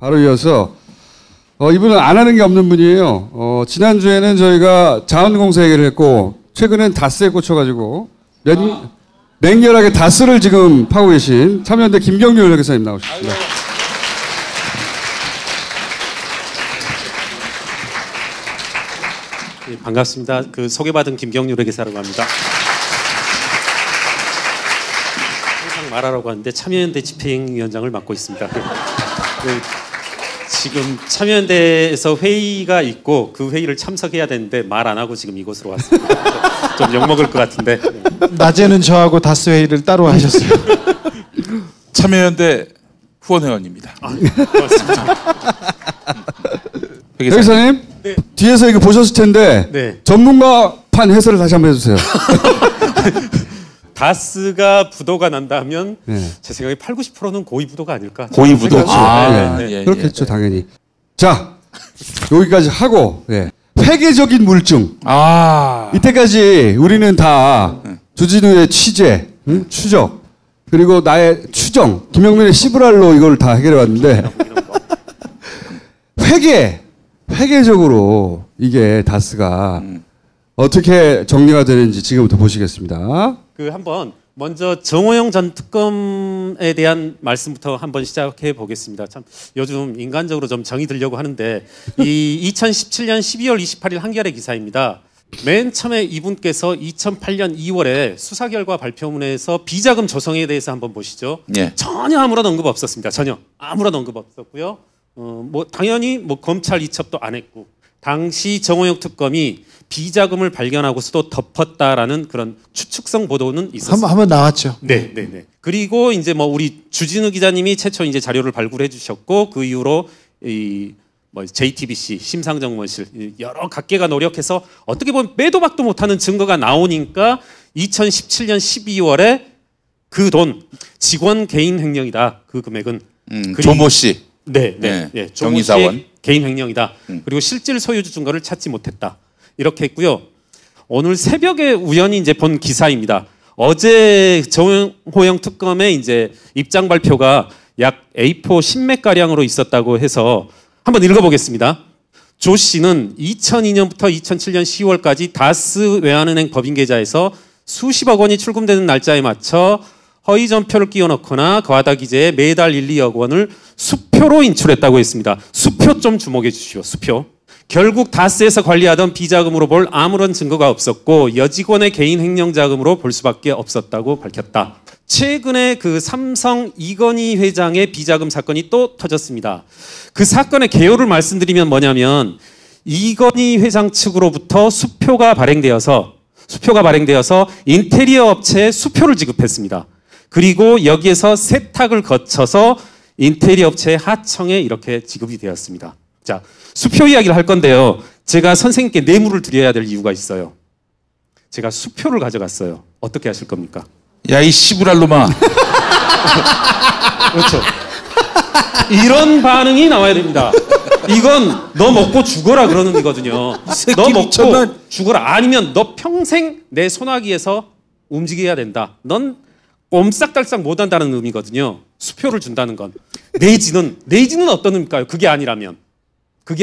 바로 이어서 이분은 안 하는 게 없는 분이에요. 지난주에는 저희가 자원공사 얘기를 했고 최근엔 다스에 꽂혀가지고 맹렬하게 다스를 지금 파고 계신 참여연대 김경률 회계사님 나오셨습니다. 네, 반갑습니다. 그 소개받은 김경률 회계사라고 합니다. 항상 말하라고 하는데 참여연대 집행위원장을 맡고 있습니다. 지금 참여연대에서 회의가 있고 그 회의를 참석해야 되는데 말 안 하고 지금 이곳으로 왔습니다. 좀 욕먹을 것 같은데. 낮에는 저하고 다스 회의를 따로 하셨어요. 참여연대 후원회원입니다. 고맙습니다. 회계사님, 네. 뒤에서 이거 보셨을 텐데 네. 전문가판 해설을 다시 한번 해주세요. 다스가 부도가 난다면 네. 제 생각에 80~90%는 고위 부도가 아닐까. 고위 부도. 그렇겠죠, 당연히. 자, 여기까지 하고 회계적인 물증. 이때까지 우리는 다 주진우의 취재, 추적, 그리고 나의 추정, 김영민의 시브랄로 이걸 다 해결해 왔는데 회계적으로 이게 다스가 어떻게 정리가 되는지 지금부터 보시겠습니다. 한번 먼저 정호영 전 특검에 대한 말씀부터 한번 시작해 보겠습니다. 참 요즘 인간적으로 좀 정이 들려고 하는데 이 2017년 12월 28일 한겨레 기사입니다. 맨 처음에 이분께서 2008년 2월에 수사 결과 발표문에서 비자금 조성에 대해서 한번 보시죠. 예. 전혀 아무런 언급 없었습니다. 전혀 아무런 언급 없었고요. 당연히 검찰 이첩도 안 했고 당시 정호영 특검이 비자금을 발견하고서도 덮었다라는 그런 추측성 보도는 있었습니다. 한번 나왔죠. 네. 그리고 이제 우리 주진우 기자님이 최초 이제 자료를 발굴해 주셨고 그 이후로 JTBC 심상정원실 여러 각계가 노력해서 어떻게 보면 빼도 박도 못하는 증거가 나오니까 2017년 12월에 그 돈 직원 개인 횡령이다. 그 금액은 조모 씨. 네. 조모 씨의 개인 횡령이다. 그리고 실질 소유주 증거를 찾지 못했다. 이렇게 했고요. 오늘 새벽에 우연히 이제 본 기사입니다. 어제 정호영 특검의 이제 입장 발표가 약 A4 10매 가량으로 있었다고 해서 한번 읽어보겠습니다. 조 씨는 2002년부터 2007년 10월까지 다스 외환은행 법인계좌에서 수십억 원이 출금되는 날짜에 맞춰 허위 전표를 끼워 넣거나 거하다 기재에 매달 1, 2억 원을 수표로 인출했다고 했습니다. 수표 좀 주목해 주시오. 수표. 결국 다스에서 관리하던 비자금으로 볼 아무런 증거가 없었고 여직원의 개인 횡령 자금으로 볼 수밖에 없었다고 밝혔다. 최근에 그 삼성 이건희 회장의 비자금 사건이 또 터졌습니다. 그 사건의 개요를 말씀드리면 뭐냐면 이건희 회장 측으로부터 수표가 발행되어서 인테리어 업체에 수표를 지급했습니다. 그리고 여기에서 세탁을 거쳐서 인테리어 업체의 하청에 이렇게 지급이 되었습니다. 자, 수표 이야기를 할 건데요. 제가 선생님께 뇌물을 드려야 될 이유가 있어요. 제가 수표를 가져갔어요. 어떻게 하실 겁니까? 야, 이 시부랄로마. 그렇죠. 이런 반응이 나와야 됩니다. 이건 너 먹고 죽어라 그러는 거거든요. 너 먹고 죽어라. 아니면 너 평생 내 손아귀에서 움직여야 된다. 넌 꼼싹달싹 못한다는 의미거든요. 수표를 준다는 건. 내지는 어떤 의미일까요? 그게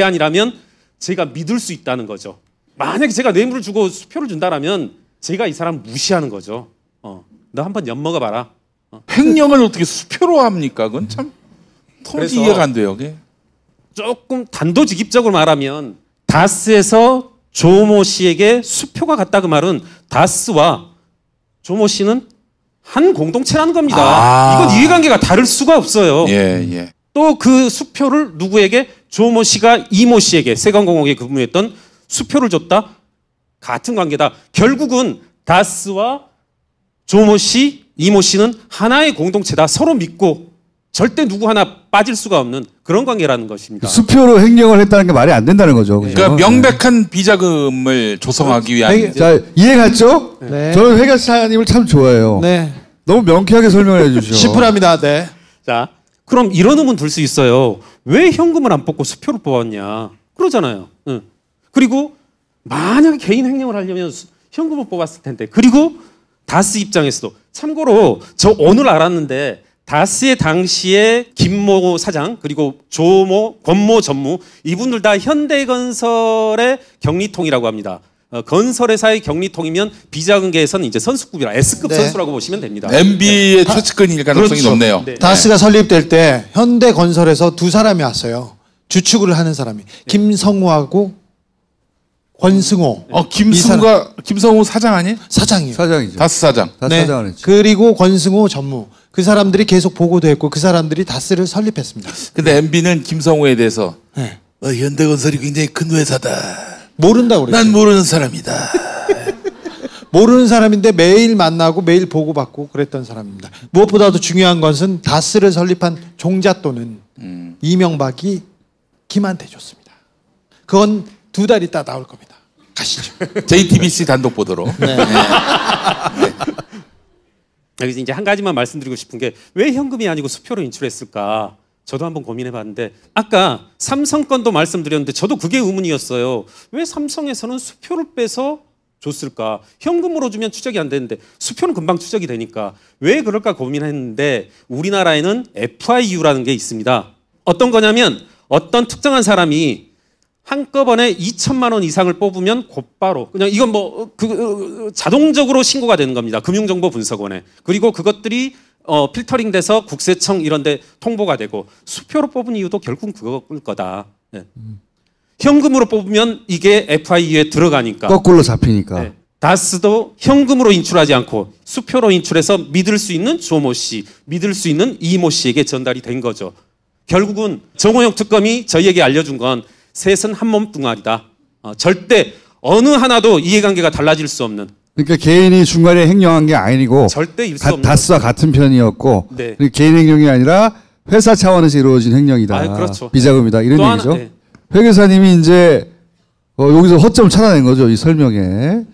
아니라면 제가 믿을 수 있다는 거죠. 만약에 제가 뇌물을 주고 수표를 준다라면 제가 이 사람 무시하는 거죠. 너 한번 엿먹어봐라. 횡령을 어떻게 수표로 합니까? 그건 참 도무지 이해가 안 돼요. 그게. 조금 단도직입적으로 말하면 다스에서 조모 씨에게 수표가 갔다 그 말은 다스와 조모 씨는 한 공동체라는 겁니다. 이건 이해관계가 다를 수가 없어요. 예. 또 그 수표를 누구에게 조모 씨가 이모 씨에게 세관공업에 근무했던 수표를 줬다. 같은 관계다. 결국은 다스와 조모 씨, 이모 씨는 하나의 공동체다. 서로 믿고 절대 누구 하나 빠질 수가 없는 그런 관계라는 것입니다. 수표로 횡령을 했다는 게 말이 안 된다는 거죠. 그죠? 그러니까 명백한 비자금을 조성하기 위한. 자, 이해 갔죠? 네. 저는 회계사님을 참 좋아해요. 네. 너무 명쾌하게 설명을 해주셔. 심플합니다. 네. 자, 그럼 이런 의문 들 수 있어요. 왜 현금을 안 뽑고 수표를 뽑았냐? 그러잖아요. 응. 그리고 만약에 개인 횡령을 하려면 현금을 뽑았을 텐데. 그리고 다스 입장에서도 참고로 저 오늘 알았는데 다스의 당시에 김모 사장 그리고 조모, 권모 전무 이분들 다 현대건설의 경리통이라고 합니다. 건설회사의 경리통이면 비자금계에서는 이제 선수급이라 S급 네. 선수라고 보시면 됩니다. MB의 최측근일 가능성이 그렇죠. 높네요. 네. 다스가 설립될 때 현대건설에서 두 사람이 왔어요. 주축을 하는 사람이 김성우하고 권승호. 김성우 사장 아니에요? 사장이요. 사장이죠. 다스 사장. 다스 네. 사장을 했죠. 그리고 권승호 전무. 그 사람들이 계속 보고도 했고 그 사람들이 다스를 설립했습니다. 근데 MB는 김성우에 대해서 네. 현대건설이 굉장히 큰 회사다. 모른다고 그랬어요. 난 모르는 사람이다. 모르는 사람인데 매일 만나고 매일 보고받고 그랬던 사람입니다. 무엇보다도 중요한 것은 다스를 설립한 종잣돈은 이명박이 김한테 줬습니다. 그건 2달 있다 나올 겁니다. 가시죠. JTBC 단독 보도로. 여기서 이제 한 가지만 말씀드리고 싶은 게 왜 현금이 아니고 수표로 인출했을까? 저도 한번 고민해봤는데 아까 삼성 건도 말씀드렸는데 저도 그게 의문이었어요. 왜 삼성에서는 수표를 빼서 줬을까? 현금으로 주면 추적이 안 되는데 수표는 금방 추적이 되니까 왜 그럴까 고민했는데 우리나라에는 FIU라는 게 있습니다. 어떤 거냐면 어떤 특정한 사람이 한꺼번에 2천만 원 이상을 뽑으면 곧바로 그냥 이건 뭐 자동적으로 신고가 되는 겁니다. 금융정보분석원에. 그리고 그것들이 필터링돼서 국세청 이런 데 통보가 되고 수표로 뽑은 이유도 결국은 그거일 거다. 네. 현금으로 뽑으면 이게 FIU에 들어가니까. 거꾸로 잡히니까. 네. 다스도 현금으로 인출하지 않고 수표로 인출해서 믿을 수 있는 조모 씨, 믿을 수 있는 이모 씨에게 전달이 된 거죠. 결국은 정호영 특검이 저희에게 알려준 건 셋은 한 몸뚱아리다. 절대 어느 하나도 이해관계가 달라질 수 없는. 그러니까 개인이 중간에 행령한 게 아니고 절대 일 수 없는. 다스와 같은 편이었고 네. 개인 행령이 아니라 회사 차원에서 이루어진 행령이다. 그렇죠. 비자금이다. 이런 또 얘기죠. 하나, 네. 회계사님이 이제 여기서 허점을 찾아낸 거죠. 이 설명에.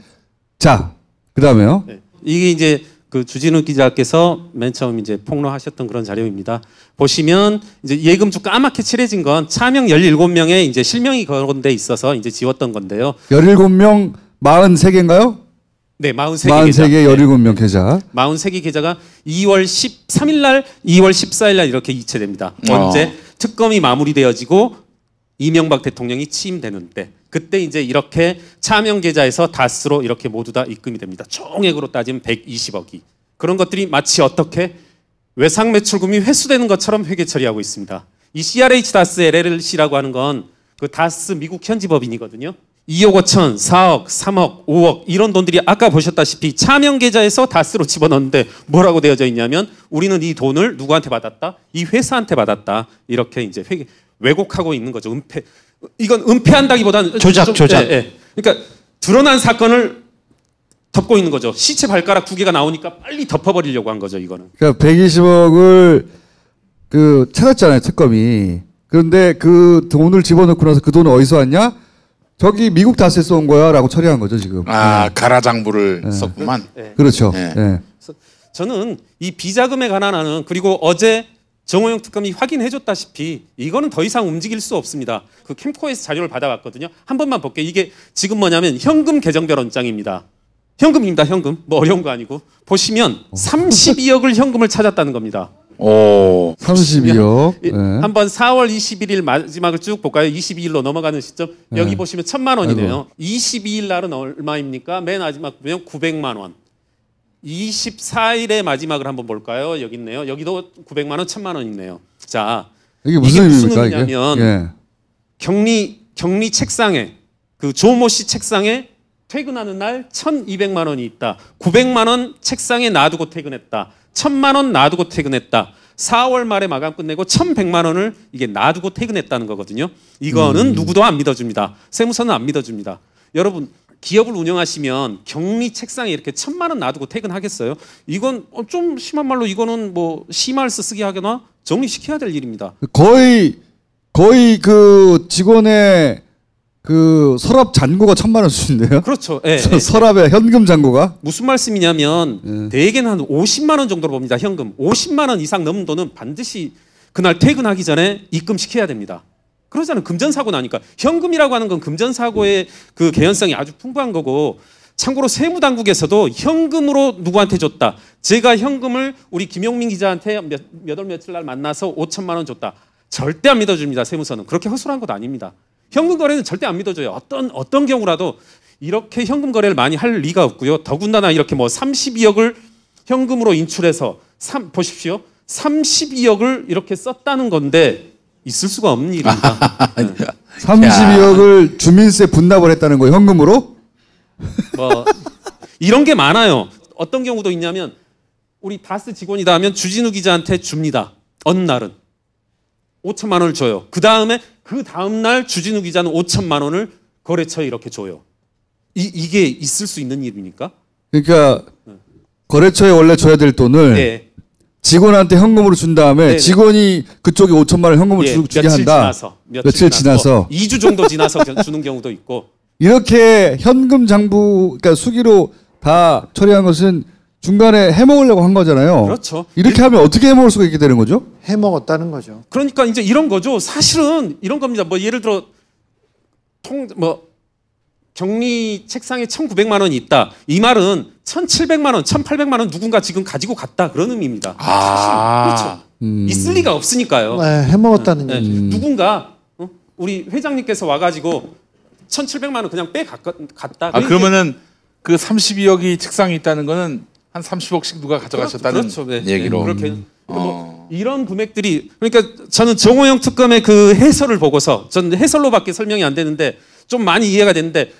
자, 그다음에요. 네. 이게 이제 그 주진우 기자께서 맨 처음 이제 폭로하셨던 그런 자료입니다. 보시면 이제 예금주 까맣게 칠해진 건 차명 17명의 이제 실명이 거론돼 있어서 이제 지웠던 건데요. 17명 43개인가요? 네, 43개 계좌. 43개 17명 계좌. 43개 계좌가 2월 13일 날, 2월 14일 날 이렇게 이체됩니다. 언제 특검이 마무리되어지고 이명박 대통령이 취임되는 때. 그때 이제 이렇게 차명 계좌에서 다스로 이렇게 모두 다 입금이 됩니다. 총액으로 따지면 120억이. 그런 것들이 마치 어떻게 외상 매출금이 회수되는 것처럼 회계 처리하고 있습니다. 이 CRH 다스 LLC라고 하는 건 그 다스 미국 현지 법인이거든요. 2억 5천, 4억, 3억, 5억 이런 돈들이 아까 보셨다시피 차명 계좌에서 다스로 집어넣는데 뭐라고 되어져 있냐면 우리는 이 돈을 누구한테 받았다? 이 회사한테 받았다. 이렇게 이제 왜곡하고 있는 거죠. 이건 은폐한다기보다는 조작. 그러니까 드러난 사건을 덮고 있는 거죠. 시체 발가락 2개가 나오니까 빨리 덮어버리려고 한 거죠. 이거는. 그러니까 120억을 찾았잖아요, 특검이. 그런데 그 돈을 집어넣고 나서 그 돈은 어디서 왔냐? 저기 미국 다스에서 온 거야라고 처리한 거죠, 지금. 가라장부를 썼구만. 그렇죠. 네. 네. 저는 이 비자금에 관한 한은 그리고 어제 정호영 특검이 확인해줬다시피 이거는 더 이상 움직일 수 없습니다. 그 캠코에서 자료를 받아왔거든요. 한 번만 볼게요. 이게 지금 뭐냐면 현금 계정별 원장입니다. 현금입니다. 현금. 뭐 어려운 거 아니고. 보시면 32억을 현금을 찾았다는 겁니다. 오. 32억. 네. 한번 4월 21일 마지막을 쭉 볼까요? 22일로 넘어가는 시점. 여기 보시면 1,000만 원이네요. 22일 날은 얼마입니까? 맨 마지막 보면 900만 원. 24일의 마지막을 한번 볼까요? 여기 있네요. 여기도 900만 원, 1,000만 원 있네요. 자, 이게 무슨 의미입니까? 의미냐면 이게? 격리 책상에 그 조모 씨 책상에 퇴근하는 날 1,200만 원이 있다. 900만 원 책상에 놔두고 퇴근했다. 1,000만 원 놔두고 퇴근했다. 4월 말에 마감 끝내고 1,100만 원을 이게 놔두고 퇴근했다는 거거든요. 이거는 누구도 안 믿어줍니다. 세무서는 안 믿어줍니다. 여러분 기업을 운영하시면 격리 책상에 이렇게 1,000만 원 놔두고 퇴근하겠어요? 이건 좀 심한 말로 이거는 뭐 심할서 쓰게 하거나 정리시켜야 될 일입니다. 거의 그 직원의 그 서랍 잔고가 1,000만 원 수준인데요. 그렇죠. 예, 서랍에 현금 잔고가 무슨 말씀이냐면 대개는 한 50만 원 정도로 봅니다. 현금 50만 원 이상 넘는 돈은 반드시 그날 퇴근하기 전에 입금시켜야 됩니다. 그러잖아요. 금전사고 나니까 현금이라고 하는 건 금전사고의 그 개연성이 아주 풍부한 거고 참고로 세무당국에서도 현금으로 누구한테 줬다. 제가 현금을 우리 김용민 기자한테 몇 월 며칠 날 만나서 5천만 원 줬다. 절대 안 믿어줍니다. 세무서는. 그렇게 허술한 것도 아닙니다. 현금 거래는 절대 안 믿어줘요. 어떤 경우라도 이렇게 현금 거래를 많이 할 리가 없고요. 더군다나 이렇게 뭐 32억을 현금으로 인출해서 보십시오. 32억을 이렇게 썼다는 건데 있을 수가 없는 일입니다. 32억을 주민세 분납을 했다는 거예요. 현금으로? 뭐 이런 게 많아요. 어떤 경우도 있냐면 우리 다스 직원이다 하면 주진우 기자한테 줍니다. 어느 날은 5천만 원을 줘요. 그 다음 날 주진우 기자는 5천만 원을 거래처에 이렇게 줘요. 이게 있을 수 있는 일입니까? 그러니까 거래처에 원래 줘야 될 돈을 네. 직원한테 현금으로 준 다음에 네네. 직원이 그쪽에 5천만 원 현금을 주게 한다. 며칠 지나서 2주 정도 지나서 주는 경우도 있고. 이렇게 현금 장부, 그러니까 수기로 다 처리한 것은 중간에 해먹으려고 한 거잖아요. 그렇죠. 이렇게 하면 어떻게 해먹을 수가 있게 되는 거죠? 해먹었다는 거죠. 그러니까 이제 이런 거죠. 사실은 이런 겁니다. 뭐 예를 들어 격리 책상에 1,900만 원이 있다. 이 말은 1,700만 원, 1,800만 원 누군가 지금 가지고 갔다 그런 의미입니다. 그렇죠. 있을 리가 없으니까요. 네, 해먹었다는 네. 얘기. 누군가 우리 회장님께서 와가지고 1,700만 원 그냥 갔다. 그러면은 그 32억이 책상에 있다는 거는 한 30억씩 누가 가져가셨다는 그렇죠. 네. 얘기로. 네. 그렇게 뭐 이런 금액들이 그러니까 저는 정호영 특검의 그 해설을 보고서 전 해설로밖에 설명이 안 되는데 좀 많이 이해가 되는데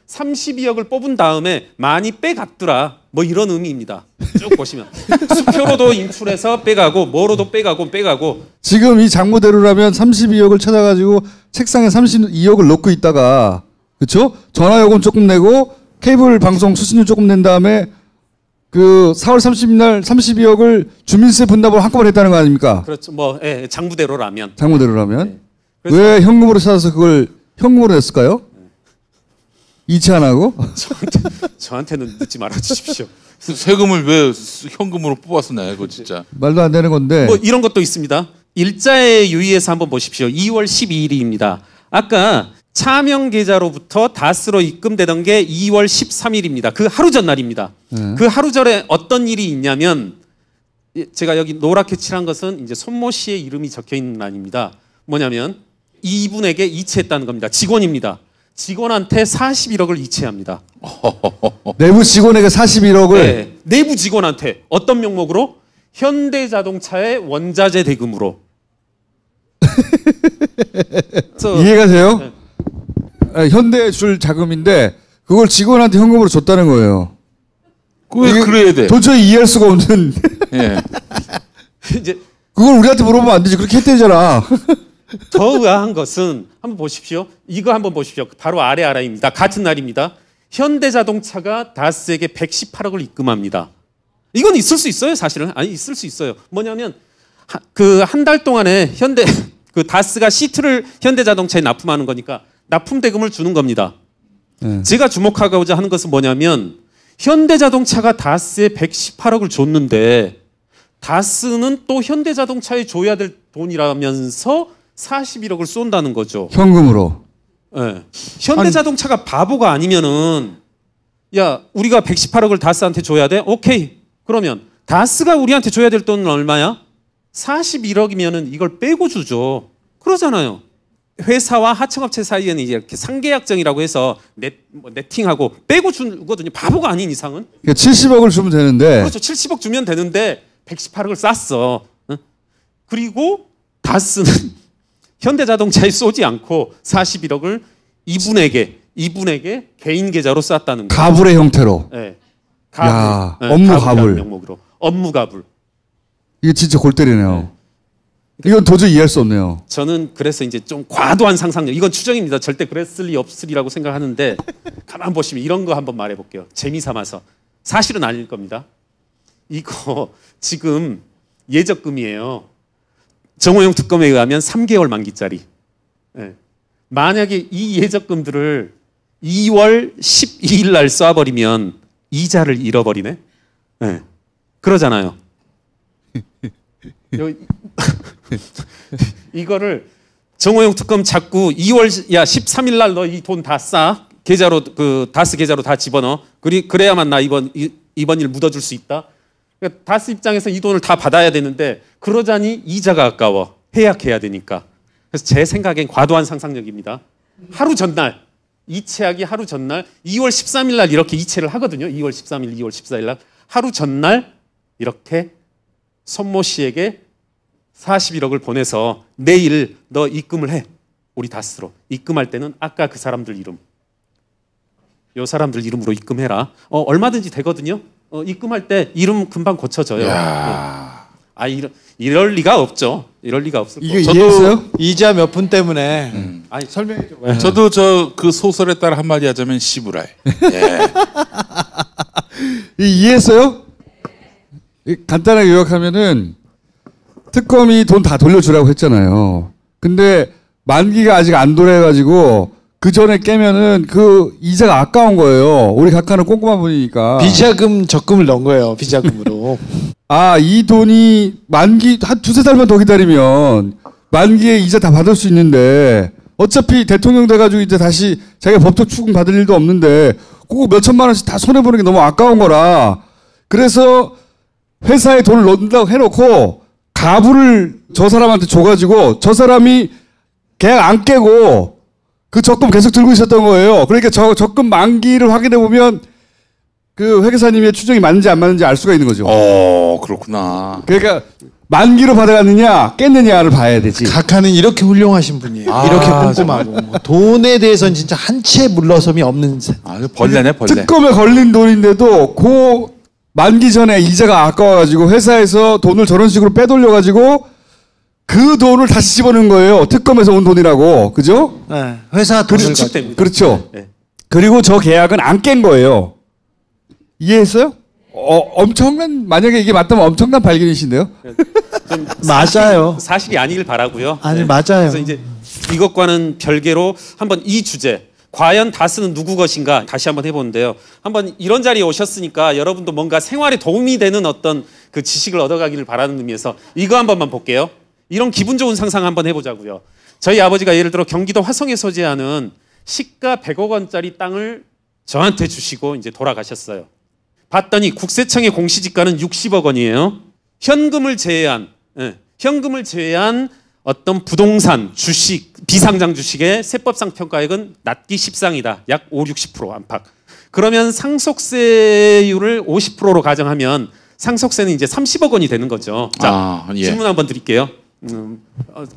32억을 뽑은 다음에 많이 빼갔더라. 뭐 이런 의미입니다. 쭉 보시면 수표로도 인출해서 빼가고 뭐로도 빼가고 지금 이 장부대로라면 32억을 찾아가지고 책상에 32억을 넣고 있다가 그렇죠? 전화요금 조금 내고 케이블 방송 수신료 조금 낸 다음에 그 4월 30일 날 32억을 주민세 분납을 한꺼번에 했다는 거 아닙니까? 그렇죠. 뭐 장부대로라면. 장부대로라면. 네. 왜 현금으로 찾아서 그걸 현금으로 냈을까요? 이체 안 하고? 저한테는 묻지 말아 주십시오. 세금을 왜 현금으로 뽑아서 내고 진짜. 말도 안 되는 건데. 뭐 이런 것도 있습니다. 일자에 유의해서 한번 보십시오. 2월 12일입니다. 아까 차명 계좌로부터 다스로 입금되던 게 2월 13일입니다. 그 하루 전날입니다. 그 하루 전에 어떤 일이 있냐면 제가 여기 노랗게 칠한 것은 이제 손모 씨의 이름이 적혀 있는 란입니다. 뭐냐면 이분에게 이체했다는 겁니다. 직원입니다. 직원한테 41억을 이체합니다. 내부 직원에게 41억을 네, 내부 직원한테 어떤 명목으로? 현대자동차의 원자재 대금으로. 이해가 돼요? 네. 현대에 줄 자금인데 그걸 직원한테 현금으로 줬다는 거예요. 왜 그래야 돼? 도저히 이해할 수가 없는. 예. 이제 그걸 우리한테 물어보면 안 되지. 그렇게 했대잖아. 더 의아한 것은 한번 보십시오. 이거 한번 보십시오. 바로 아래입니다. 같은 날입니다. 현대자동차가 다스에게 118억을 입금합니다. 이건 있을 수 있어요, 사실은. 아니 있을 수 있어요. 뭐냐면 그 한 달 동안에 그 다스가 시트를 현대자동차에 납품하는 거니까 납품 대금을 주는 겁니다. 제가 주목하고자 하는 것은 뭐냐면 현대자동차가 다스에 118억을 줬는데 다스는 또 현대자동차에 줘야 될 돈이라면서 41억을 쏜다는 거죠. 현금으로. 네. 현대자동차가 바보가 아니면은 야 우리가 118억을 다스한테 줘야 돼? 오케이. 그러면 다스가 우리한테 줘야 될 돈은 얼마야? 41억이면은 이걸 빼고 주죠. 그러잖아요. 회사와 하청업체 사이에는 이제 이렇게 상계약정이라고 해서 네팅하고 빼고 주거든요. 바보가 아닌 이상은. 그러니까 70억을 주면 되는데. 그렇죠. 70억 주면 되는데 118억을 쌌어. 그리고 다스는 현대자동차에 쏘지 않고 41억을 이분에게 개인 계좌로 쐈다는 거예요. 가불의 형태로. 네. 야, 네, 업무 가불이라는 가불. 명목으로. 업무 가불. 이게 진짜 골 때리네요. 이건 도저히 이해할 수 없네요. 저는 그래서 이제 좀 과도한 상상력. 이건 추정입니다. 절대 그랬을 리 없으리라고 생각하는데 가만 보시면 이런 거 한번 말해 볼게요. 재미 삼아서. 사실은 아닐 겁니다. 이거 지금 예적금이에요. 정호영 특검에 의하면 3개월 만기짜리. 네. 만약에 이 예적금들을 2월 12일 날 쏴버리면 이자를 잃어버리네. 네. 그러잖아요. 이거를 정호영 특검 자꾸 2월 13일 날 너 이 돈 다 싸. 계좌로 그 다스 계좌로 다 집어넣어. 그래야만 나 이번 일 묻어줄 수 있다. 그러니까 다스 입장에서 이 돈을 다 받아야 되는데 그러자니 이자가 아까워. 해약해야 되니까. 그래서 제 생각엔 과도한 상상력입니다. 하루 전날 이체하기 하루 전날 2월 13일 날 이렇게 이체를 하거든요. 2월 13일, 2월 14일 날 하루 전날 이렇게 손모 씨에게 41억을 보내서 내일 너 입금을 해. 우리 다스로. 입금할 때는 아까 그 사람들 이름. 요 사람들 이름으로 입금해라. 얼마든지 되거든요. 입금할 때 이름 금방 고쳐져요. 이럴 리가 없죠. 이럴 리가 없을 이게 거고. 이해했어요? 이자 몇 푼 때문에 아니, 설명해 줘. 저도 그 소설에 따라 한마디 하자면 시부라이. 예. 이해했어요? 간단하게 요약하면은 특검이 돈 다 돌려주라고 했잖아요. 근데 만기가 아직 안 돌아가지고 그 전에 깨면은 그 이자가 아까운 거예요. 우리 각하는 꼼꼼한 분이니까. 비자금 적금을 넣은 거예요. 비자금으로. 이 돈이 만기 한 두세 달만 더 기다리면 만기에 이자 다 받을 수 있는데 어차피 대통령 돼가지고 이제 다시 자기가 법적 추궁 받을 일도 없는데 그거 몇 천만 원씩 다 손해보는 게 너무 아까운 거라. 그래서 회사에 돈을 넣는다고 해놓고 가부를 저 사람한테 줘가지고 저 사람이 계약 안 깨고 그 적금 계속 들고 있었던 거예요. 그러니까 저 적금 만기를 확인해 보면 그 회계사님의 추정이 맞는지 안 맞는지 알 수가 있는 거죠. 그렇구나. 그러니까 만기로 받아갔느냐 깼느냐를 봐야 되지. 각하는 이렇게 훌륭하신 분이에요. 이렇게 꼼꼼하고 돈에 대해서는 진짜 한 채 물러섬이 없는. 벌레네 벌레. 특검에 걸린 돈인데도 그 만기 전에 이자가 아까워가지고 회사에서 돈을 저런 식으로 빼돌려가지고 그 돈을 다시 집어넣은 거예요. 특검에서 온 돈이라고. 그죠? 네, 회사 돈을 추측됩니다. 그렇죠. 네. 그리고 저 계약은 안 깬 거예요. 이해했어요? 엄청난, 만약에 이게 맞다면 엄청난 발견이신데요? 맞아요. 사실이 아니길 바라고요. 아니, 맞아요. 그래서 이제 이것과는 별개로 한번 이 주제 과연 다스는 누구 것인가 다시 한번 해보는데요. 한번 이런 자리에 오셨으니까 여러분도 뭔가 생활에 도움이 되는 어떤 그 지식을 얻어가기를 바라는 의미에서 이거 한 번만 볼게요. 이런 기분 좋은 상상 한번 해보자고요. 저희 아버지가 예를 들어 경기도 화성에 소재하는 시가 100억 원짜리 땅을 저한테 주시고 이제 돌아가셨어요. 봤더니 국세청의 공시지가는 60억 원이에요. 현금을 제외한 어떤 부동산, 주식, 비상장 주식의 세법상 평가액은 낮기 십상이다. 약 5, 60% 안팎. 그러면 상속세율을 50%로 가정하면 상속세는 이제 30억 원이 되는 거죠. 자, 질문 한번 드릴게요.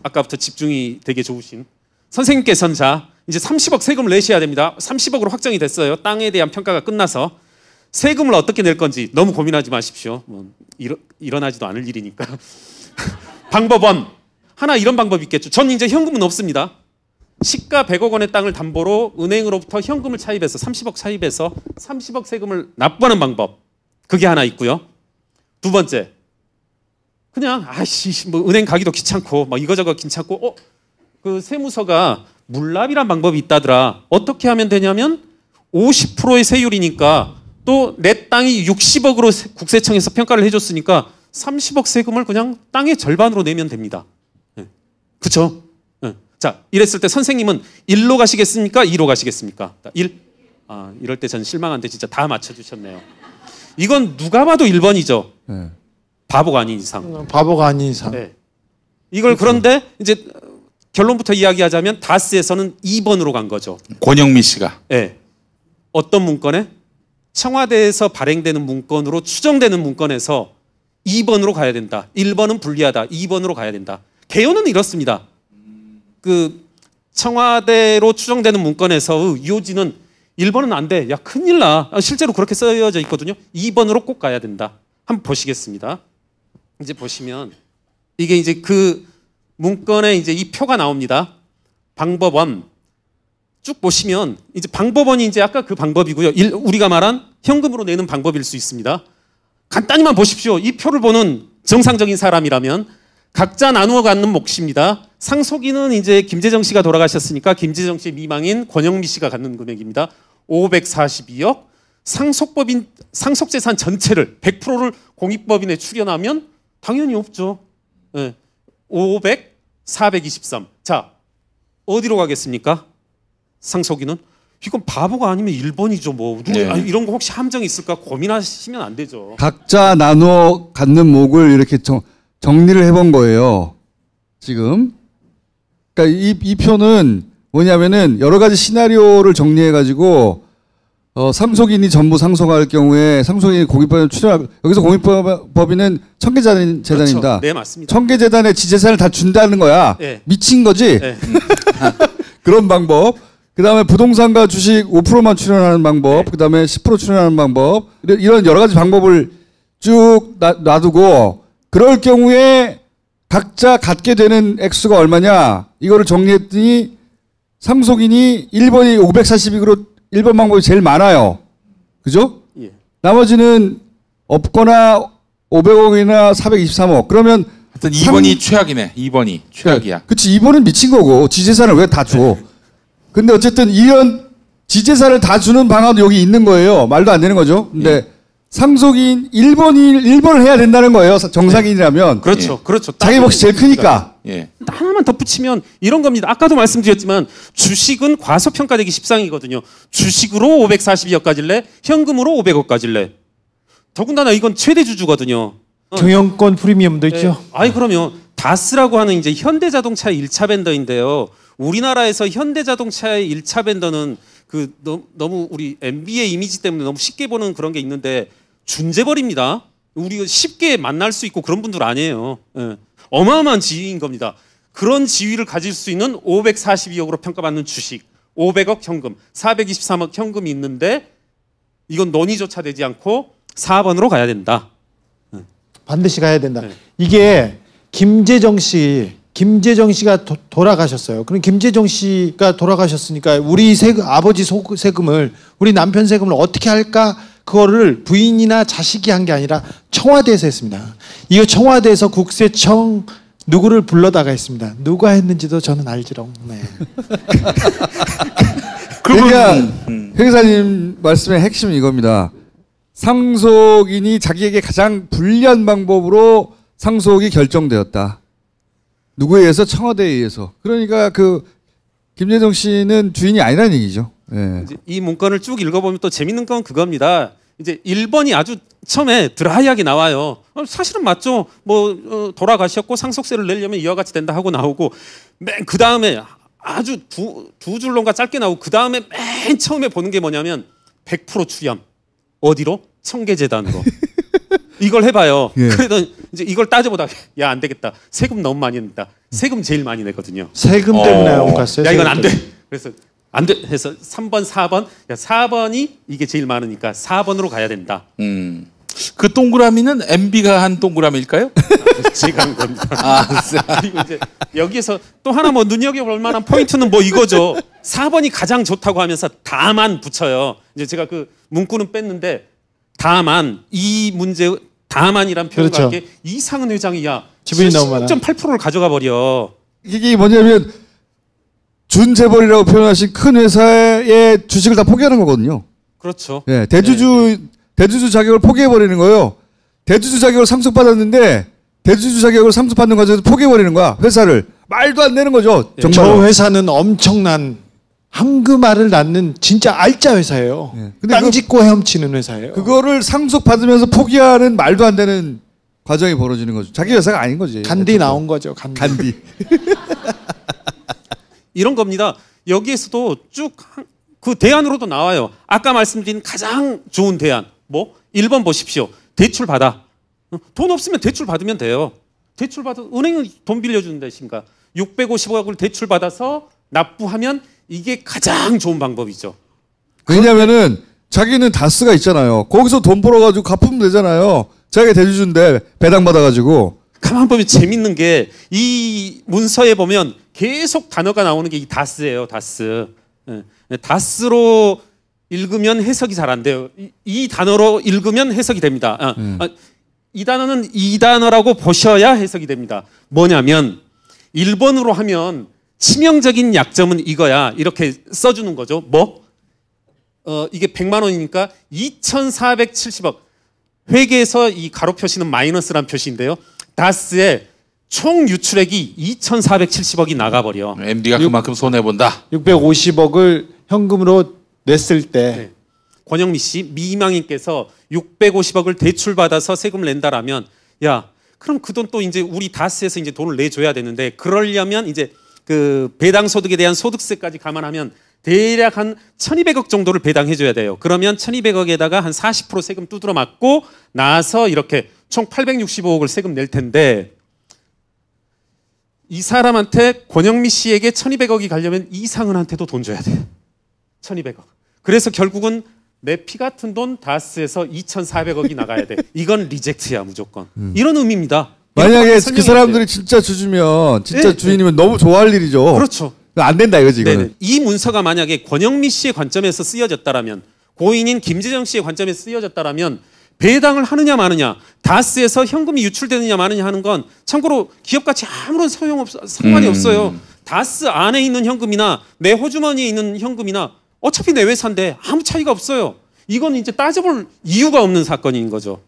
아까부터 집중이 되게 좋으신 선생님께서는 자 이제 30억 세금을 내셔야 됩니다. 30억으로 확정이 됐어요. 땅에 대한 평가가 끝나서 세금을 어떻게 낼 건지 너무 고민하지 마십시오. 일어나지도 않을 일이니까. 방법은 하나 이런 방법이 있겠죠. 전 이제 현금은 없습니다. 시가 100억 원의 땅을 담보로 은행으로부터 현금을 차입해서 30억 차입해서 30억 세금을 납부하는 방법. 그게 하나 있고요. 두 번째. 그냥 뭐 은행 가기도 귀찮고 막 이거저거 귀찮고 그 세무서가 물납이란 방법이 있다더라. 어떻게 하면 되냐면 50%의 세율이니까 또 내 땅이 60억으로 국세청에서 평가를 해줬으니까 30억 세금을 그냥 땅의 절반으로 내면 됩니다. 그렇죠? 자, 이랬을 때 선생님은 1로 가시겠습니까? 2로 가시겠습니까? 1. 이럴 때 전 실망한데 진짜 다 맞춰주셨네요. 이건 누가 봐도 1번이죠. 바보가 아닌 이상. 바보가 아닌 이상. 네. 이걸 그런데 이제 결론부터 이야기하자면 다스에서는 2번으로 간 거죠. 권영미 씨가. 네. 어떤 문건에? 청와대에서 발행되는 문건으로 추정되는 문건에서 2번으로 가야 된다. 1번은 불리하다. 2번으로 가야 된다. 개요는 이렇습니다. 그 청와대로 추정되는 문건에서 요지는 1번은 안 돼. 야 큰일 나. 실제로 그렇게 쓰여져 있거든요. 2번으로 꼭 가야 된다. 한번 보시겠습니다. 이제 보시면 이게 이제 그 문건에 이제 이 표가 나옵니다. 방법원 쭉 보시면 이제 방법원이 이제 아까 그 방법이고요. 우리가 말한 현금으로 내는 방법일 수 있습니다. 간단히만 보십시오. 이 표를 보는 정상적인 사람이라면 각자 나누어 갖는 몫입니다. 상속인은 이제 김재정 씨가 돌아가셨으니까 김재정 씨의 미망인 권영미 씨가 갖는 금액입니다. 542억. 상속재산 전체를 100%를 공익법인에 출연하면 당연히 없죠. 500, 423. 자, 어디로 가겠습니까? 상속인은 이건 바보가 아니면 1번이죠. 뭐 네. 아니, 이런 거 혹시 함정이 있을까 고민하시면 안 되죠. 각자 나누어 갖는 목을 이렇게 정리를 해본 거예요. 지금. 그러니까 이 표는 뭐냐면은 여러 가지 시나리오를 정리해가지고 상속인이 전부 상속할 경우에 상속인이 공익법인을 출연할 여기서 공익법인은 청계재단입니다. 그렇죠. 네, 맞습니다. 청계재단에 지재산을 다 준다는 거야. 네. 미친 거지. 네. 그런 방법. 그다음에 부동산과 주식 5%만 출연하는 방법. 네. 그다음에 10% 출연하는 방법. 이런 여러 가지 방법을 쭉 놔두고 그럴 경우에 각자 갖게 되는 액수가 얼마냐 이거를 정리했더니 상속인이 1번이 542으로 1번 방법이 제일 많아요. 그죠? 예. 나머지는 없거나 500억이나 423억. 그러면 하여튼 2번이 최악이네. 2번이 최악이야. 그치 2번은 미친 거고 지재산을 왜 다 줘. 근데 어쨌든 이런 지재산을 다 주는 방안도 여기 있는 거예요. 말도 안 되는 거죠. 근데 상속인 1번을 해야 된다는 거예요. 정상인이라면. 그렇죠. 예. 그렇죠. 자기 몫이 제일 크니까. 예. 하나만 덧붙이면 이런 겁니다. 아까도 말씀드렸지만 주식은 과소평가되기 십상이거든요. 주식으로 542억 가질래? 현금으로 500억 가질래? 더군다나 이건 최대 주주거든요. 경영권 프리미엄도 있죠. 네. 아니 그러면 다스라고 하는 이제 현대자동차의 1차 벤더인데요. 우리나라에서 현대자동차의 1차 벤더는 그 너무 우리 MB의 이미지 때문에 너무 쉽게 보는 그런 게 있는데 준재벌입니다. 우리가 쉽게 만날 수 있고 그런 분들 아니에요. 예. 어마어마한 지위인 겁니다. 그런 지위를 가질 수 있는 542억으로 평가받는 주식, 500억 현금, 423억 현금이 있는데 이건 논의조차 되지 않고 4번으로 가야 된다. 반드시 가야 된다. 네. 이게 김재정 씨가 돌아가셨어요. 그럼 김재정 씨가 돌아가셨으니까 우리 아버지 세금을 우리 남편 세금을 어떻게 할까? 그거를 부인이나 자식이 한 게 아니라 청와대에서 했습니다. 이거 청와대에서 국세청 누구를 불러다가 했습니다. 누가 했는지도 저는 알지롱. 네. 그러니까 회계사님 말씀의 핵심은 이겁니다. 상속인이 자기에게 가장 불리한 방법으로 상속이 결정되었다. 누구에 의해서? 청와대에 의해서. 그러니까 그 김재정 씨는 주인이 아니라는 얘기죠. 예. 이제 이 문건을 쭉 읽어보면 또 재밌는 건 그겁니다. 이제 1번이 아주 처음에 드라이하게 나와요. 사실은 맞죠. 돌아가셨고 상속세를 내려면 이와 같이 된다 하고 나오고 맨 그 다음에 아주 두 줄론가 짧게 나오고 그 다음에 맨 처음에 보는 게 뭐냐면 100% 출연. 어디로? 청계재단으로. 이걸 해봐요. 예. 그래도 이제 이걸 따져보다가 야 안 되겠다. 세금 너무 많이 낸다. 세금 제일 많이 내거든요. 세금 때문에 온 갔어요. 야 이건 안 돼. 그래서 안 돼 해서 3번, 4번. 야 4번이 이게 제일 많으니까 4번으로 가야 된다. 그 동그라미는 MB가 한 동그라미일까요? 제가 한 겁니다. 아, 그리고 이제 여기에서 또 하나 뭐 눈여겨볼 만한 포인트는 뭐 이거죠. 4번이 가장 좋다고 하면서 다만 붙여요. 이제 제가 그 문구는 뺐는데 다만 이 문제 다만이란 표현과 그렇죠. 함께 이상은 회장이 야 지분이 너무 많아. 76.8%를 가져가 버려. 이게 뭐냐면 준재벌이라고 표현하신 큰 회사의 주식을 다 포기하는 거거든요. 그렇죠. 예, 대주주 자격을 포기해 버리는 거예요. 대주주 자격을 상속받았는데 대주주 자격을 상속받는 과정에서 포기해 버리는 거야. 회사를 말도 안 되는 거죠. 정말. 저 회사는 엄청난 황금알을 낳는 진짜 알짜 회사예요. 예. 근데 땅 짓고 헤엄치는 회사예요. 그거를 상속받으면서 포기하는 말도 안 되는 과정이 벌어지는 거죠. 자기 회사가 아닌 거지. 간디 나온 거죠. 간디. 이런 겁니다. 여기에서도 쭉 그 대안으로도 나와요. 아까 말씀드린 가장 좋은 대안. 뭐 1번 보십시오. 대출 받아. 돈 없으면 대출 받으면 돼요. 대출 받아 은행은 돈 빌려주는 데신가. 650억을 대출 받아서 납부하면 이게 가장 좋은 방법이죠. 왜냐면은 자기는 다스가 있잖아요. 거기서 돈 벌어가지고 갚으면 되잖아요. 자기가 대주주인데 배당 받아가지고. 가만 보면 재밌는 게 이 문서에 보면 계속 단어가 나오는 게 이 다스예요. 다스. 다스로 읽으면 해석이 잘 안 돼요. 이 단어로 읽으면 해석이 됩니다. 이 단어는 이 단어라고 보셔야 해석이 됩니다. 뭐냐면 1번으로 하면 치명적인 약점은 이거야. 이렇게 써주는 거죠. 뭐? 이게 100만 원이니까 2,470억. 회계에서 이 가로 표시는 마이너스란 표시인데요. 다스의 총 유출액이 2,470억이 나가버려. MB가 그만큼 손해본다. 650억을 현금으로 냈을 때 네. 권영미 씨 미망인께서 650억을 대출받아서 세금을 낸다라면 야 그럼 그 돈 또 이제 우리 다스에서 이제 돈을 내줘야 되는데 그러려면 이제 그 배당 소득에 대한 소득세까지 감안하면 대략 한 1,200억 정도를 배당해줘야 돼요. 그러면 1,200억에다가 한 40% 세금 두드러 맞고 나서 이렇게 총 865억을 세금 낼 텐데 이 사람한테 권영미 씨에게 1,200억이 가려면 이상은한테도 돈 줘야 돼. 1,200억. 그래서 결국은 내 피 같은 돈 다스에서 2,400억이 나가야 돼. 이건 리젝트야 무조건. 이런 의미입니다. 만약에 이렇게 그 사람들이 진짜 주주면 진짜 네, 주인이면 너무 좋아할 일이죠. 그렇죠. 안 된다 이거지 이거는. 네네. 이 문서가 만약에 권영미 씨의 관점에서 쓰여졌다라면 고인인 김재정 씨의 관점에서 쓰여졌다라면 배당을 하느냐 마느냐 다스에서 현금이 유출되느냐 마느냐 하는 건 참고로 기업 가치 아무런 상관이 없어요. 다스 안에 있는 현금이나 내 호주머니에 있는 현금이나 어차피 내 회사인데 아무 차이가 없어요. 이건 이제 따져볼 이유가 없는 사건인 거죠.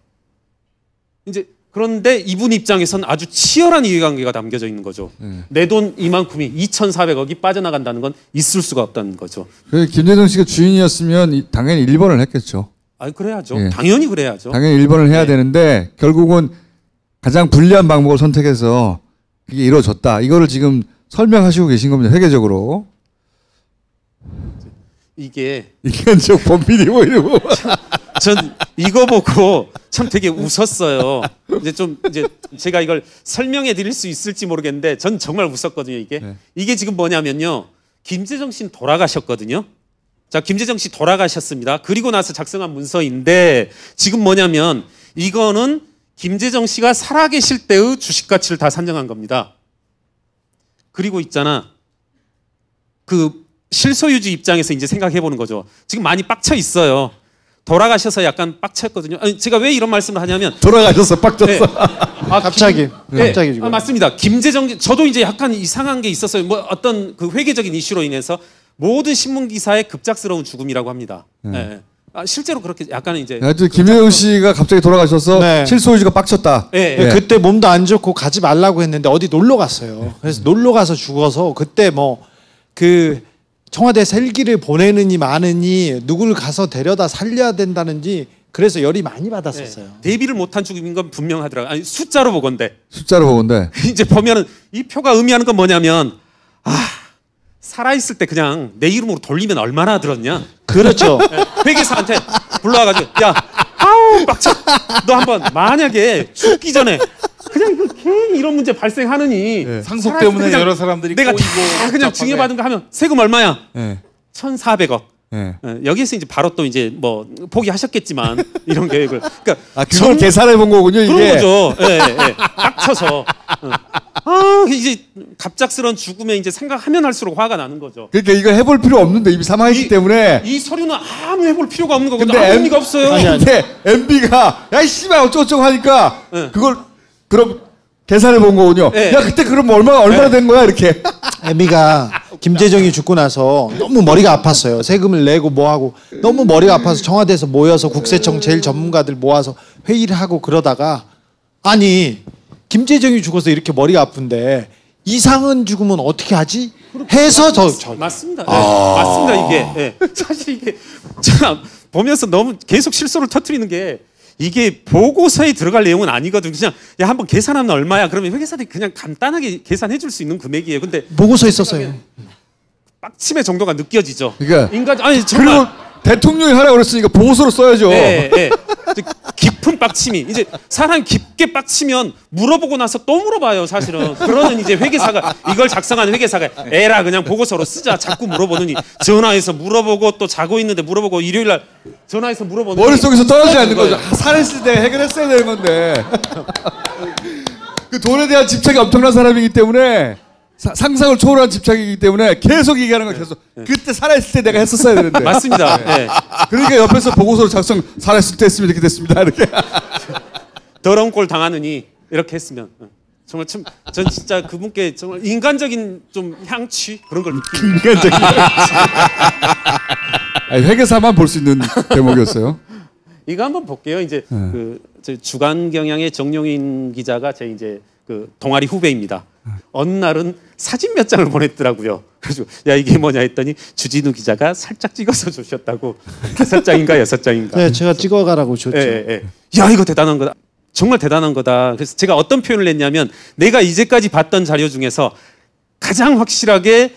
이제 그런데 이분 입장에서는 아주 치열한 이해관계가 담겨져 있는 거죠. 내 돈 이만큼이 2,400억이 빠져나간다는 건 있을 수가 없다는 거죠. 김재정 씨가 주인이었으면 당연히 1번을 했겠죠. 아, 그래야죠. 예. 당연히 그래야죠. 당연히 1번을 해야 네. 되는데 결국은 가장 불리한 방법을 선택해서 그게 이루어졌다. 이거를 지금 설명하시고 계신 겁니다. 회계적으로. 이게 인간적 범민이 보이고. 전 이거 보고 참 되게 웃었어요. 이제 제가 이걸 설명해 드릴 수 있을지 모르겠는데 전 정말 웃었거든요, 이게. 네. 이게 지금 뭐냐면요. 김재정 씨는 돌아가셨거든요. 자, 김재정 씨 돌아가셨습니다. 그리고 나서 작성한 문서인데 지금 뭐냐면 이거는 김재정 씨가 살아계실 때의 주식 가치를 다 산정한 겁니다. 그리고 있잖아. 그 실소유주 입장에서 이제 생각해 보는 거죠. 지금 많이 빡쳐 있어요. 돌아가셔서 약간 빡쳤거든요. 아니, 제가 왜 이런 말씀을 하냐면 돌아가셨어, 빡쳤어. 네. 갑자기 네. 갑자기 지금. 맞습니다. 김재정 저도 이제 약간 이상한 게 있었어요. 뭐 어떤 그 회계적인 이슈로 인해서 모든 신문 기사에 급작스러운 죽음이라고 합니다. 네. 아, 실제로 그렇게 약간 이제 하여튼 김재정 씨가 갑자기 돌아가셔서 네. 실소유주가 빡쳤다. 네. 네, 그때 몸도 안 좋고 가지 말라고 했는데 어디 놀러 갔어요. 그래서 놀러 가서 죽어서 그때 뭐 그 청와대 셀기를 보내느니 마느니 누굴 가서 데려다 살려야 된다는지 그래서 열이 많이 받았었어요. 대비를 못한 죽음인 건 분명하더라고요. 아니, 숫자로 보건데 숫자로 보건데. 이제 보면은 이 표가 의미하는 건 뭐냐면 살아있을 때 그냥 내 이름으로 돌리면 얼마나 들었냐. 그렇죠. 회계사한테 불러와가지고 야 아우 빡쳐 너 한번 만약에 죽기 전에 그냥 이거 괜히 이런 문제 발생하느니 상속 살아있을 때 때문에 그냥 여러 사람들이 내가 꼬이고 다 그냥 복잡하게. 증여받은 거 하면 세금 얼마야? 예. 1,400억. 예. 여기에서 이제 바로 또 이제 뭐 포기하셨겠지만 이런 계획을 그러니까 아, 그걸 계산해 본 거군요, 이게. 그런 거죠. 예, 예. 빡쳐서. 이제 갑작스러운 죽음에 이제 생각하면 할수록 화가 나는 거죠. 그러니까 이걸 해볼 필요 없는데 이미 사망했기 때문에. 이 서류는 아무 해볼 필요가 없는 거거든요. 근데 아무 의미가 없어요. 근데 MB가 야 씨발 어쩌고저쩌고 하니까 네. 그걸 그럼 계산해 본 거군요. 네. 야 그때 그럼 얼마나 된 거야 이렇게. 애미가 김재정이 죽고 나서 너무 머리가 아팠어요. 세금을 내고 뭐하고 너무 머리가 아파서 청와대에서 모여서 국세청 제일 전문가들 모아서 회의를 하고 그러다가 아니 김재정이 죽어서 이렇게 머리가 아픈데 이상은 죽으면 어떻게 하지? 해서 맞습니다. 네, 맞습니다. 이게 사실 이게 제가 보면서 너무 계속 실소를 터뜨리는 게 이게 보고서에 들어갈 내용은 아니거든요. 그냥 야 한번 계산하면 얼마야? 그러면 회계사들이 그냥 간단하게 계산해 줄 수 있는 금액이에요. 근데 보고서에 있었어요. 빡침의 정도가 느껴지죠. 그러니까 인간 아니 정말 그리고 대통령이 하라고 그랬으니까 보고서로 써야죠. 예, 예. 깊은 빡침이 이제 사람 깊게 빡치면 물어보고 나서 또 물어봐요. 사실은 그러는 이제 회계사가 이걸 작성하는 회계사가 에라 그냥 보고서로 쓰자 자꾸 물어보더니 전화해서 물어보고 또 자고 있는데 물어보고 일요일 날 전화해서 물어보는 머릿속에서 떠나지 않는 거죠. 살아있을 때 해결했어야 되는 건데. 그 돈에 대한 집착이 엄청난 사람이기 때문에 상상을 초월한 집착이기 때문에 계속 얘기하는 거 계속 그때 살아있을 때 내가 했었어야 되는데. 맞습니다. 예. 그러니까 옆에서 보고서로 살아있을 때 했으면 이렇게 됐습니다. 이렇게. 더러운 꼴 당하느니 이렇게 했으면 정말 참 전 진짜 그분께 정말 인간적인 좀 향취 그런 걸 느낍니다. 인간적인. 아니, 회계사만 볼 수 있는 대목이었어요. 이거 한번 볼게요. 이제 저 주간 경향의 정용인 기자가 제 이제 그 동아리 후배입니다. 어느 날은 사진 몇 장을 보냈더라고요. 그래서 야 이게 뭐냐 했더니 주진우 기자가 살짝 찍어서 주셨다고 5장인가 6장인가. 네, 제가 찍어가라고 줬죠. 예, 예. 야 이거 대단한 거다. 정말 대단한 거다. 그래서 제가 어떤 표현을 했냐면 내가 이제까지 봤던 자료 중에서 가장 확실하게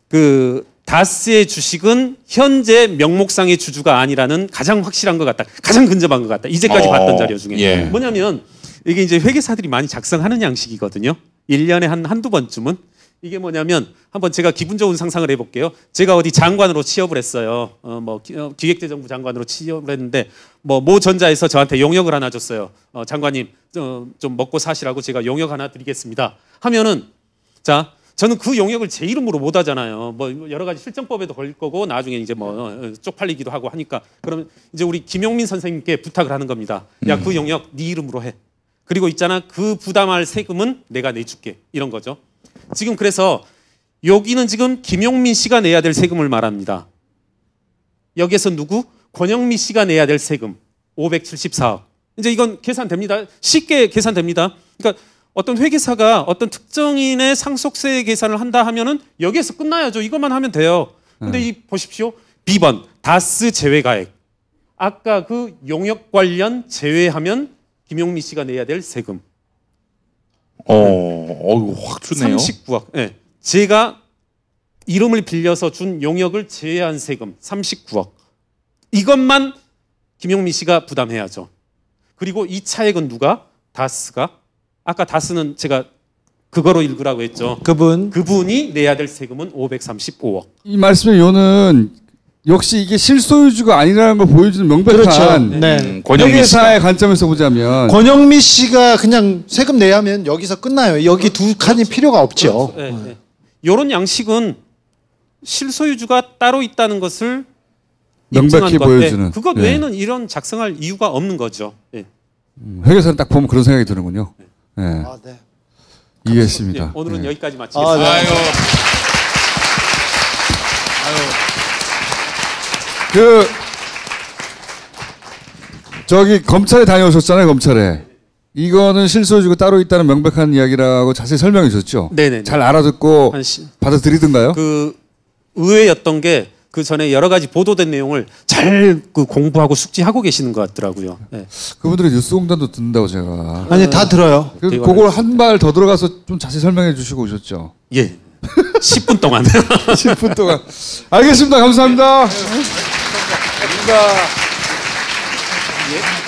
그 다스의 주식은 현재 명목상의 주주가 아니라는 가장 확실한 것 같다. 가장 근접한 것 같다. 이제까지 봤던 자료 중에. 예. 뭐냐면 이게 이제 회계사들이 많이 작성하는 양식이거든요. 1년에 한두 번쯤은. 이게 뭐냐면 한번 제가 기분 좋은 상상을 해볼게요. 제가 어디 장관으로 취업을 했어요. 기획재정부 장관으로 취업을 했는데 모 전자에서 저한테 용역을 하나 줬어요. 장관님 좀 먹고 사시라고 제가 용역 하나 드리겠습니다. 하면은 자 저는 그 용역을 제 이름으로 못 하잖아요. 뭐 여러 가지 실정법에도 걸릴 거고 나중에 이제 뭐 쪽팔리기도 하고 하니까 그러면 이제 우리 김용민 선생님께 부탁을 하는 겁니다. 야 그 용역 네 이름으로 해. 그리고 있잖아 그 부담할 세금은 내가 내줄게 이런 거죠. 지금 그래서 여기는 지금 김용민 씨가 내야 될 세금을 말합니다. 여기에서 누구? 권영미 씨가 내야 될 세금 574억. 이제 이건 계산됩니다. 쉽게 계산됩니다. 그러니까 어떤 회계사가 어떤 특정인의 상속세 계산을 한다 하면은 여기에서 끝나야죠. 이것만 하면 돼요. 근데 이 보십시오. B번 다스 제외가액. 아까 그 용역 관련 제외하면 김용미 씨가 내야 될 세금. 확 주네요. 39억. 예. 제가 이름을 빌려서 준 용역을 제외한 세금 39억. 이것만 김용민 씨가 부담해야죠. 그리고 이 차액은 누가? 다스가. 아까 다스는 제가 그거로 읽으라고 했죠. 그분이 내야 될 세금은 535억. 이 말씀의 요는 역시 이게 실소유주가 아니라는 걸 보여주는 명백한 그렇죠. 네. 회계사의 관점에서 보자면 권영미 씨가 그냥 세금 내야 하면 여기서 끝나요. 여기 두 칸이 필요가 없죠. 그렇죠. 네, 네. 이런 양식은 실소유주가 따로 있다는 것을 명백히 보여주는. 그것 외에는 이런 작성할 이유가 없는 거죠. 네. 회계사는 딱 보면 그런 생각이 드는군요. 네. 아, 네. 이해했습니다. 네, 오늘은 네. 여기까지 마치겠습니다. 네. 저기 검찰에 다녀오셨잖아요, 검찰에. 이거는 실소유주가 따로 있다는 명백한 이야기라고 자세히 설명해 주셨죠? 네네. 잘 알아듣고 받아들이던가요? 그 의외였던 게 그 전에 여러 가지 보도된 내용을 잘 그 공부하고 숙지하고 계시는 것 같더라고요. 네. 그분들이 뉴스공단도 듣는다고 제가. 아니 다 들어요. 그걸 한 발 더 들어가서 좀 자세히 설명해 주시고 오셨죠? 예. 10분 동안. 10분 동안. 알겠습니다. 감사합니다. 감사합니다. 예.